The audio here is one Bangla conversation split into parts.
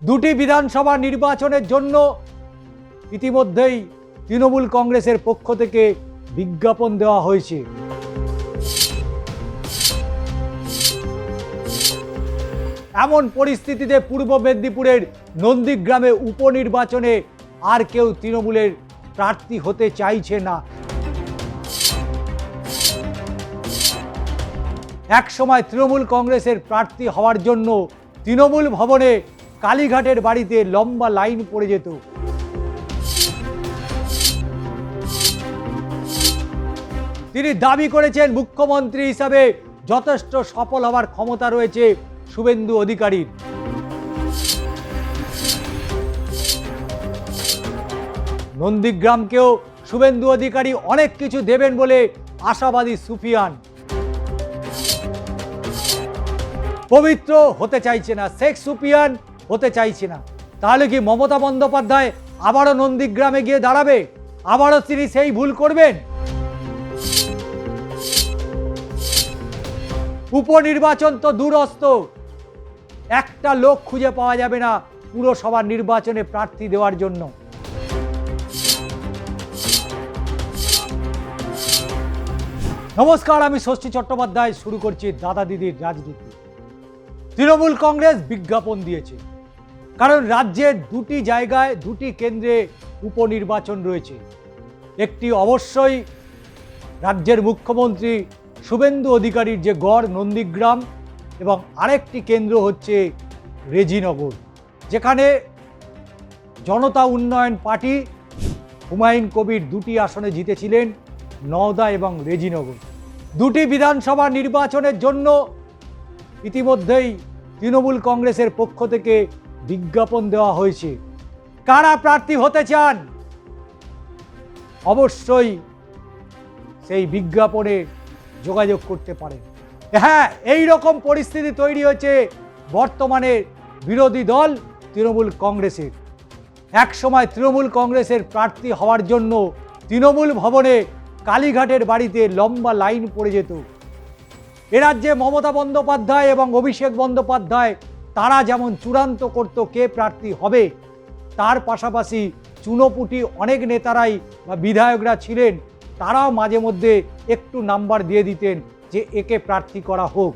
দুটি বিধানসভা নির্বাচনের জন্য ইতিমধ্যেই তৃণমূল কংগ্রেসের পক্ষ থেকে বিজ্ঞাপন দেওয়া হয়েছে। এমন পরিস্থিতিতে পূর্ব মেদিনীপুরের নন্দীগ্রামে উপনির্বাচনে আর কেউ তৃণমূলের প্রার্থী হতে চাইছে না। এক সময় তৃণমূল কংগ্রেসের প্রার্থী হওয়ার জন্য তৃণমূল ভবনে কালীঘাটের বাড়িতে লম্বা লাইন পড়ে যেত। তিনি দাবি করেছেন মুখ্যমন্ত্রী হিসাবে যথেষ্ট সফল হওয়ার ক্ষমতা রয়েছে শুভেন্দু অধিকারীর। নন্দীগ্রামকেও শুভেন্দু অধিকারী অনেক কিছু দেবেন বলে আশাবাদী সুফিয়ান। পবিত্র হতে চাইছে না, শেখ সুফিয়ান হতে চাইছে না। তাহলে কি মমতা বন্দ্যোপাধ্যায় আবারও নন্দীগ্রামে গিয়ে দাঁড়াবে? আবারও তিনি সেই ভুল করবেন? উপনির্বাচন তো দূরস্থ, একটা লোক খুঁজে পাওয়া যাবে না পুরসভার নির্বাচনে প্রার্থী দেওয়ার জন্য। নমস্কার, আমি ষষ্ঠী চট্টোপাধ্যায়। শুরু করছি দাদা দিদির রাজনীতি। তৃণমূল কংগ্রেস বিজ্ঞাপন দিয়েছে, কারণ রাজ্যের দুটি জায়গায় দুটি কেন্দ্রে উপনির্বাচন রয়েছে। একটি অবশ্যই রাজ্যের মুখ্যমন্ত্রী শুভেন্দু অধিকারীর যে গড় নন্দীগ্রাম, এবং আরেকটি কেন্দ্র হচ্ছে রেজিনগর, যেখানে জনতা উন্নয়ন পার্টি হুমায়ুন কবির দুটি আসনে জিতেছিলেন, নওদা এবং রেজিনগর। দুটি বিধানসভা নির্বাচনের জন্য ইতিমধ্যেই তৃণমূল কংগ্রেসের পক্ষ থেকে বিজ্ঞাপন দেওয়া হয়েছে। কারা প্রার্থী হতে চান অবশ্যই সেই বিজ্ঞাপনে যোগাযোগ করতে পারেন। হ্যাঁ, এই রকম পরিস্থিতি তৈরি হয়েছে বর্তমানে বিরোধী দল তৃণমূল কংগ্রেসের। এক সময় তৃণমূল কংগ্রেসের প্রার্থী হওয়ার জন্য তৃণমূল ভবনে কালীঘাটের বাড়িতে লম্বা লাইন পড়ে যেত। এ রাজ্যে মমতা বন্দ্যোপাধ্যায় এবং অভিষেক বন্দ্যোপাধ্যায় তারা যেমন চূড়ান্ত করত কে প্রার্থী হবে, তার পাশাপাশি চুনোপুটি অনেক নেতারাই বা বিধায়করা ছিলেন, তারাও মাঝে মধ্যে একটু নাম্বার দিয়ে দিতেন যে একে প্রার্থী করা হোক,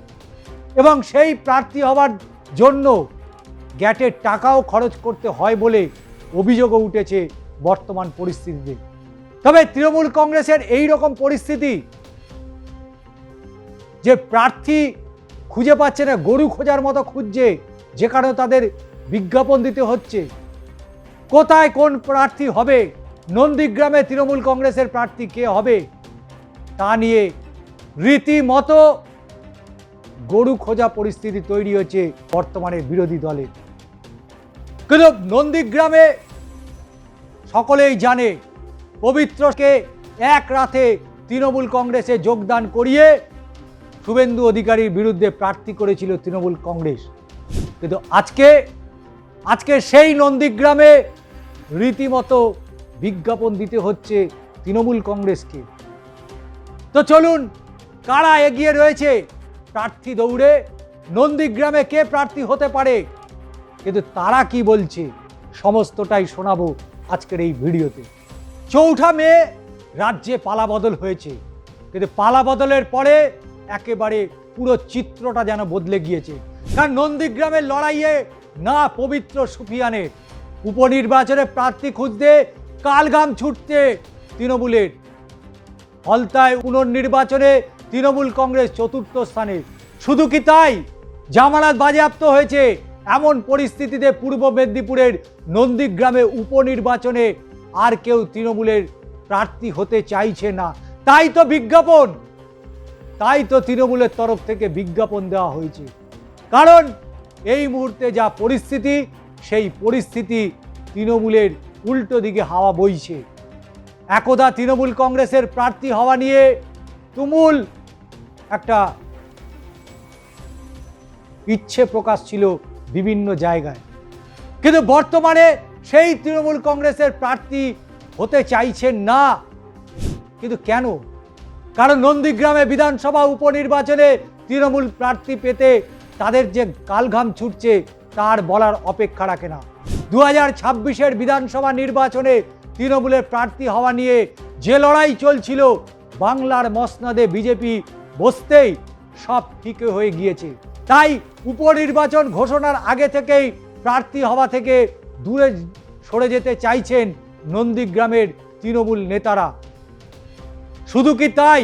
এবং সেই প্রার্থী হওয়ার জন্য গ্যাটের টাকাও খরচ করতে হয় বলে অভিযোগও উঠেছে বর্তমান পরিস্থিতিতে। তবে তৃণমূল কংগ্রেসের এই রকম পরিস্থিতি যে প্রার্থী খুঁজে পাচ্ছে না, গরু খোঁজার মতো খুঁজছে, যে কারণে তাদের বিজ্ঞাপন দিতে হচ্ছে। কোথায় কোন প্রার্থী হবে, নন্দীগ্রামে তৃণমূল কংগ্রেসের প্রার্থী কে হবে, তা নিয়ে রীতিমতো গরু খোঁজা পরিস্থিতি তৈরি হচ্ছে বর্তমানে বিরোধী দলের। কিন্তু নন্দীগ্রামে সকলেই জানে পবিত্রকে এক রাতে তৃণমূল কংগ্রেসে যোগদান করিয়ে শুভেন্দু অধিকারীর বিরুদ্ধে প্রার্থী করেছিল তৃণমূল কংগ্রেস। কিন্তু আজকে সেই নন্দীগ্রামে রীতিমতো বিজ্ঞাপন দিতে হচ্ছে তৃণমূল কংগ্রেসকে। তো চলুন, কারা এগিয়ে রয়েছে প্রার্থী দৌড়ে, নন্দীগ্রামে কে প্রার্থী হতে পারে, কিন্তু তারা কি বলছে সমস্তটাই শোনাবো আজকের এই ভিডিওতে। 4 মে রাজ্যে পালাবদল হয়েছে, কিন্তু পালাবদলের পরে একেবারে পুরো চিত্রটা যেন বদলে গিয়েছে। কারণ নন্দীগ্রামের লড়াইয়ে না পবিত্র সুফিয়ানের, উপনির্বাচনে প্রার্থী খুঁজতে কালঘাম ছুটতে তৃণমূলের, ফলতায় পুনর্নির্বাচনে তৃণমূল কংগ্রেস 4র্থ স্থানে। শুধু কি তাই, জামানত বাজেয়াপ্ত হয়েছে। এমন পরিস্থিতিতে পূর্ব মেদিনীপুরের নন্দীগ্রামে উপনির্বাচনে আর কেউ তৃণমূলের প্রার্থী হতে চাইছে না। তাই তো তৃণমূলের তরফ থেকে বিজ্ঞাপন দেওয়া হয়েছে। কারণ এই মুহূর্তে যা পরিস্থিতি, সেই পরিস্থিতি তৃণমূলের উল্টো দিকে হাওয়া বইছে। একদা তৃণমূল কংগ্রেসের প্রার্থী হওয়া নিয়ে তুমুল একটা ইচ্ছে প্রকাশ ছিল বিভিন্ন জায়গায়, কিন্তু বর্তমানে সেই তৃণমূল কংগ্রেসের প্রার্থী হতে চাইছেন না। কিন্তু কেন? কারণ নন্দীগ্রামে বিধানসভা উপনির্বাচনে তৃণমূল প্রার্থী পেতে তাদের যে কালঘাম ছুটছে, তার বলার অপেক্ষা রাখে না। 2026-এর বিধানসভা নির্বাচনে তৃণমূলের প্রার্থী হওয়া নিয়ে যে লড়াই চলছিল, বাংলার মসনদে বিজেপি বসতেই সব ঠিক হয়ে গিয়েছে। তাই উপনির্বাচন ঘোষণার আগে থেকেই প্রার্থী হওয়া থেকে দূরে সরে যেতে চাইছেন নন্দীগ্রামের তৃণমূল নেতারা। শুধু কি তাই,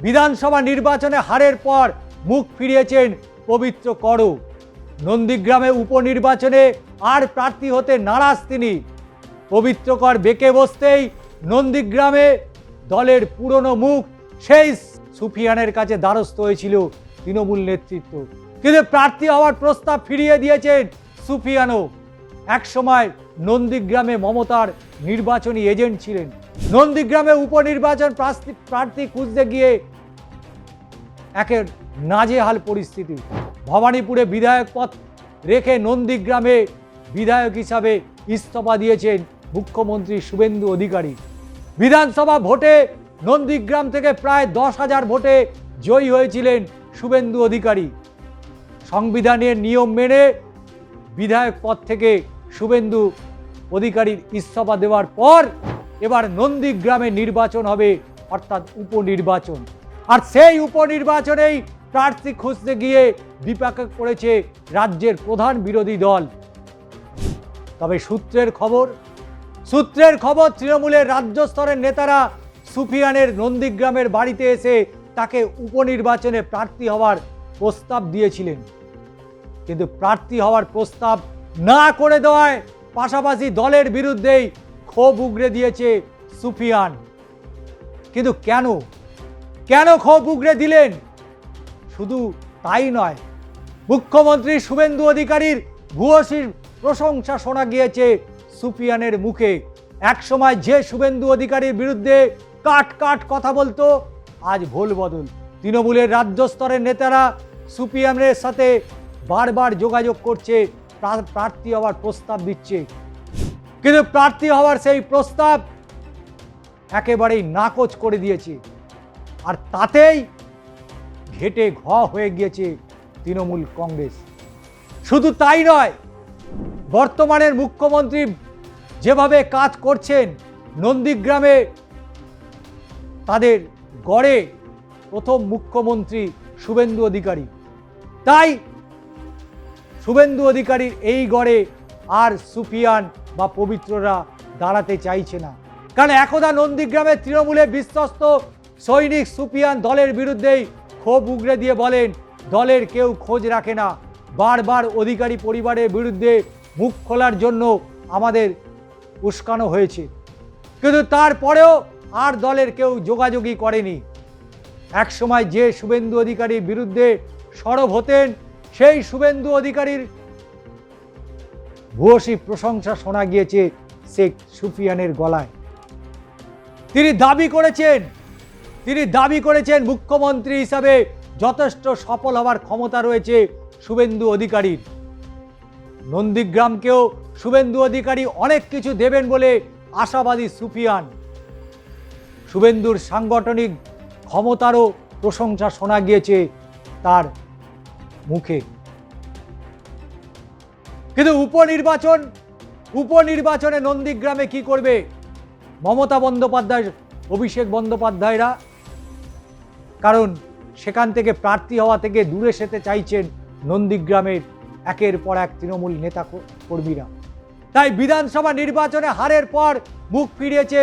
বিধানসভা নির্বাচনে হারের পর মুখ ফিরিয়েছেন পবিত্র করও। নন্দীগ্রামে উপনির্বাচনে আর প্রার্থী হতে নারাজ তিনি। পবিত্র কর বেঁকে বসতেই নন্দীগ্রামে দলের পুরনো মুখ সেই সুফিয়ানের কাছে দ্বারস্থ হয়েছিল তৃণমূল নেতৃত্ব, কিন্তু প্রার্থী হওয়ার প্রস্তাব ফিরিয়ে দিয়েছেন সুফিয়ানও। একসময় নন্দীগ্রামে মমতার নির্বাচনী এজেন্ট ছিলেন। নন্দীগ্রামে উপনির্বাচন প্রার্থী খুঁজতে গিয়ে একের নাজেহাল পরিস্থিতি। ভবানীপুরে বিধায়ক পদ রেখে নন্দীগ্রামে বিধায়ক হিসাবে ইস্তফা দিয়েছেন মুখ্যমন্ত্রী শুভেন্দু অধিকারী। বিধানসভা ভোটে নন্দীগ্রাম থেকে প্রায় 10,000 ভোটে জয়ী হয়েছিলেন শুভেন্দু অধিকারী। সংবিধানের নিয়ম মেনে বিধায়ক পদ থেকে শুভেন্দু অধিকারীর ইস্তফা দেওয়ার পর এবার নন্দীগ্রামে নির্বাচন হবে, অর্থাৎ উপনির্বাচন। আর সেই উপনির্বাচনেই প্রার্থী খুঁজতে গিয়ে বিপাকে পড়েছে রাজ্যের প্রধান বিরোধী দল। তবে সূত্রের খবর তৃণমূলের রাজ্য স্তরের নেতারা সুফিয়ানের নন্দীগ্রামের বাড়িতে এসে তাকে উপনির্বাচনে প্রার্থী হওয়ার প্রস্তাব দিয়েছিলেন, কিন্তু প্রার্থী হওয়ার প্রস্তাব না করে দেওয়ায় পাশাপাশি দলের বিরুদ্ধেই ক্ষোভ উগরে দিয়েছে সুফিয়ান। কিন্তু কেন ক্ষোভ উগরে দিলেন? শুধু তাই নয়, মুখ্যমন্ত্রী শুভেন্দু অধিকারীর ভূয়সীর প্রশংসা শোনা গিয়েছে সুফিয়ানের মুখে। একসময় যে শুভেন্দু অধিকারীর বিরুদ্ধে কাট কথা বলতো, আজ ভোল বদল। তৃণমূলের রাজ্য স্তরের নেতারা সুফিয়ানের সাথে বারবার যোগাযোগ করছে, প্রার্থী হওয়ার প্রস্তাব দিচ্ছে, কিন্তু প্রার্থী হওয়ার সেই প্রস্তাব একেবারেই নাকচ করে দিয়েছে। আর তাতেই ঘেটে ঘ হয়ে গিয়েছে তৃণমূল কংগ্রেস। শুধু তাই নয়, বর্তমানের মুখ্যমন্ত্রী যেভাবে কাজ করছেন, নন্দীগ্রামে তাদের গড়ে প্রথম মুখ্যমন্ত্রী শুভেন্দু অধিকারী। তাই শুভেন্দু অধিকারীর এই গড়ে আর সুফিয়ান বা পবিত্ররা দাঁড়াতে চাইছে না, কারণ একদা নন্দীগ্রামে তৃণমূলের বিশ্বস্ত সৈনিক সুফিয়ান দলের বিরুদ্ধেই ক্ষোভ উগরে দিয়ে বলেন, দলের কেউ খোঁজ রাখে না, বারবার অধিকারী পরিবারের বিরুদ্ধে মুখ খোলার জন্য আমাদের উস্কানো হয়েছে, কিন্তু তারপরেও আর দলের কেউ যোগাযোগই করেনি। একসময় যে শুভেন্দু অধিকারীর বিরুদ্ধে সরব হতেন, সেই শুভেন্দু অধিকারীর ভূয়সী প্রশংসা শোনা গিয়েছে শেখ সুফিয়ানের গলায়। তিনি দাবি করেছেন মুখ্যমন্ত্রী হিসাবে যথেষ্ট সফল হওয়ার ক্ষমতা রয়েছে শুভেন্দু অধিকারীর। নন্দীগ্রামকেও শুভেন্দু অধিকারী অনেক কিছু দেবেন বলে আশাবাদী সুফিয়ান। শুভেন্দুর সাংগঠনিক ক্ষমতারও প্রশংসা শোনা গিয়েছে তার মুখে। কিন্তু উপনির্বাচনে নন্দীগ্রামে কি করবে মমতা বন্দ্যোপাধ্যায়, অভিষেক বন্দ্যোপাধ্যায়রা? কারণ সেখান থেকে প্রার্থী হওয়া থেকে দূরে যেতে চাইছেন নন্দীগ্রামের একের পর এক তৃণমূল নেতা কর্মীরা। তাই বিধানসভা নির্বাচনে হারের পর মুখ ফিরিয়েছে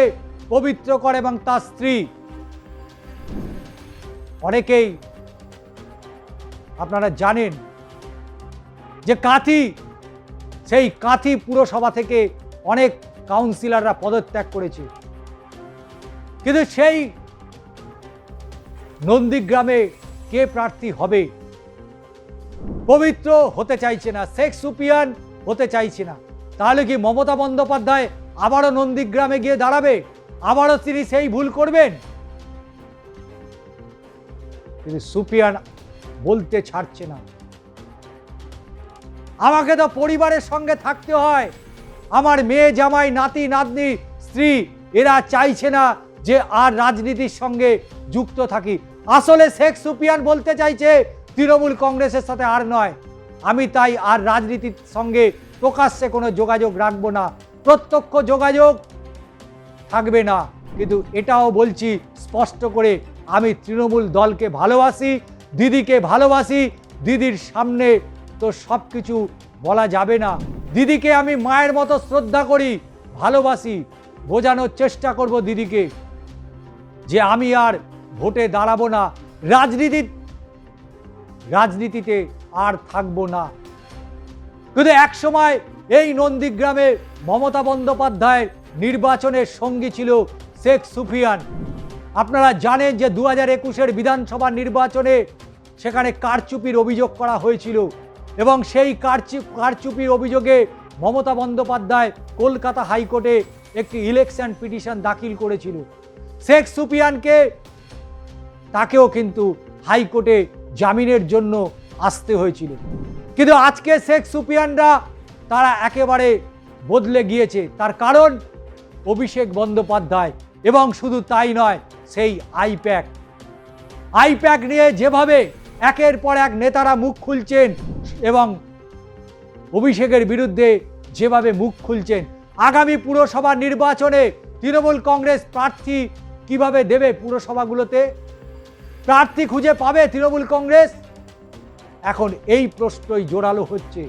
পবিত্র কর এবং তার স্ত্রী। অনেকেই আপনারা জানেন যে সেই কাঁথি পুরসভা থেকে অনেক কাউন্সিলররা পদত্যাগ করেছে, কিন্তু সেই নন্দীগ্রামে কে প্রার্থী হবে? পবিত্র হতে চাইছে না, শেখ সুফিয়ান হতে চাইছে না। তাহলে কি মমতা বন্দ্যোপাধ্যায় আবারও নন্দীগ্রামে গিয়ে দাঁড়াবে? আবারও তিনি সেই ভুল করবেন? কিন্তু সুফিয়ান বলতে ছাড়ছে না, আমাকে তো পরিবারের সঙ্গে থাকতে হয়, আমার মেয়ে, জামাই, নাতি, নাতনি, স্ত্রী এরা চাইছে না যে আর রাজনীতির সঙ্গে যুক্ত থাকি। আসলে শেখ সুফিয়ান বলতে চাইছে তৃণমূল কংগ্রেসের সাথে আর নয়, আমি তাই আর রাজনীতির সঙ্গে প্রকাশ্যে কোনো যোগাযোগ রাখবো না, প্রত্যক্ষ যোগাযোগ থাকবে না। কিন্তু এটাও বলছি স্পষ্ট করে, আমি তৃণমূল দলকে ভালোবাসি, দিদিকে ভালোবাসি। দিদির সামনে তো সব কিছু বলা যাবে না। দিদিকে আমি মায়ের মতো শ্রদ্ধা করি, ভালোবাসি। বোঝানোর চেষ্টা করব দিদিকে যে আমি আর ভোটে দাঁড়াবো না, রাজনীতিতে আর থাকবো না। কিন্তু একসময় এই নন্দীগ্রামে মমতা বন্দ্যোপাধ্যায়ের নির্বাচনের সঙ্গী ছিল শেখ সুফিয়ান। আপনারা জানেন যে 2021-এর বিধানসভা নির্বাচনে সেখানে কারচুপির অভিযোগ করা হয়েছিল এবং সেই কারচুপির অভিযোগে মমতা বন্দ্যোপাধ্যায় কলকাতা হাইকোর্টে একটি ইলেকশন পিটিশন দাখিল করেছিল। শেখ সুফিয়ানকে তাকেও কিন্তু হাইকোর্টে জামিনের জন্য আসতে হয়েছিল। কিন্তু আজকে শেখ সুফিয়ানরা তারা একেবারে বদলে গিয়েছে। তার কারণ অভিষেক বন্দ্যোপাধ্যায়, এবং শুধু তাই নয়, সেই আইপ্যাক নিয়ে যেভাবে একের পর এক নেতারা মুখ খুলছেন এবং অভিষেকের বিরুদ্ধে যেভাবে মুখ খুলছেন, আগামী পুরসভা নির্বাচনে তৃণমূল কংগ্রেস প্রার্থী কিভাবে দেবে? পুরসভাগুলোতে প্রার্থী খুঁজে পাবে তৃণমূল কংগ্রেস? এখন এই প্রশ্নই জোরালো হচ্ছে।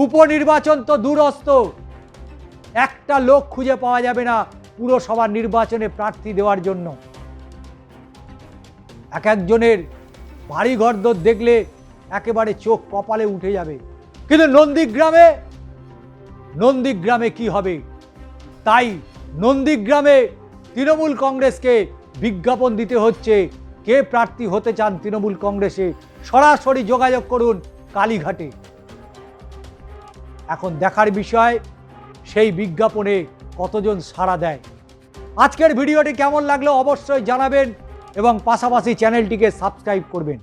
উপনির্বাচন তো দূরস্থ, একটা লোক খুঁজে পাওয়া যাবে না পুরসভা নির্বাচনে প্রার্থী দেওয়ার জন্য। এক একজনের বাড়ি ঘরদোর দেখলে একেবারে চোখ কপালে উঠে যাবে। কিন্তু নন্দীগ্রামে কি হবে? তাই নন্দীগ্রামে তৃণমূল কংগ্রেসকে বিজ্ঞাপন দিতে হচ্ছে। কে প্রার্থী হতে চান তৃণমূল কংগ্রেসে, সরাসরি যোগাযোগ করুন কালীঘাটে। এখন দেখার বিষয় সেই বিজ্ঞাপনে কতজন সাড়া দেয়। আজকের ভিডিওটি কেমন লাগলো অবশ্যই জানাবেন এবং পাশাপাশি চ্যানেলটিকে সাবস্ক্রাইব করবেন।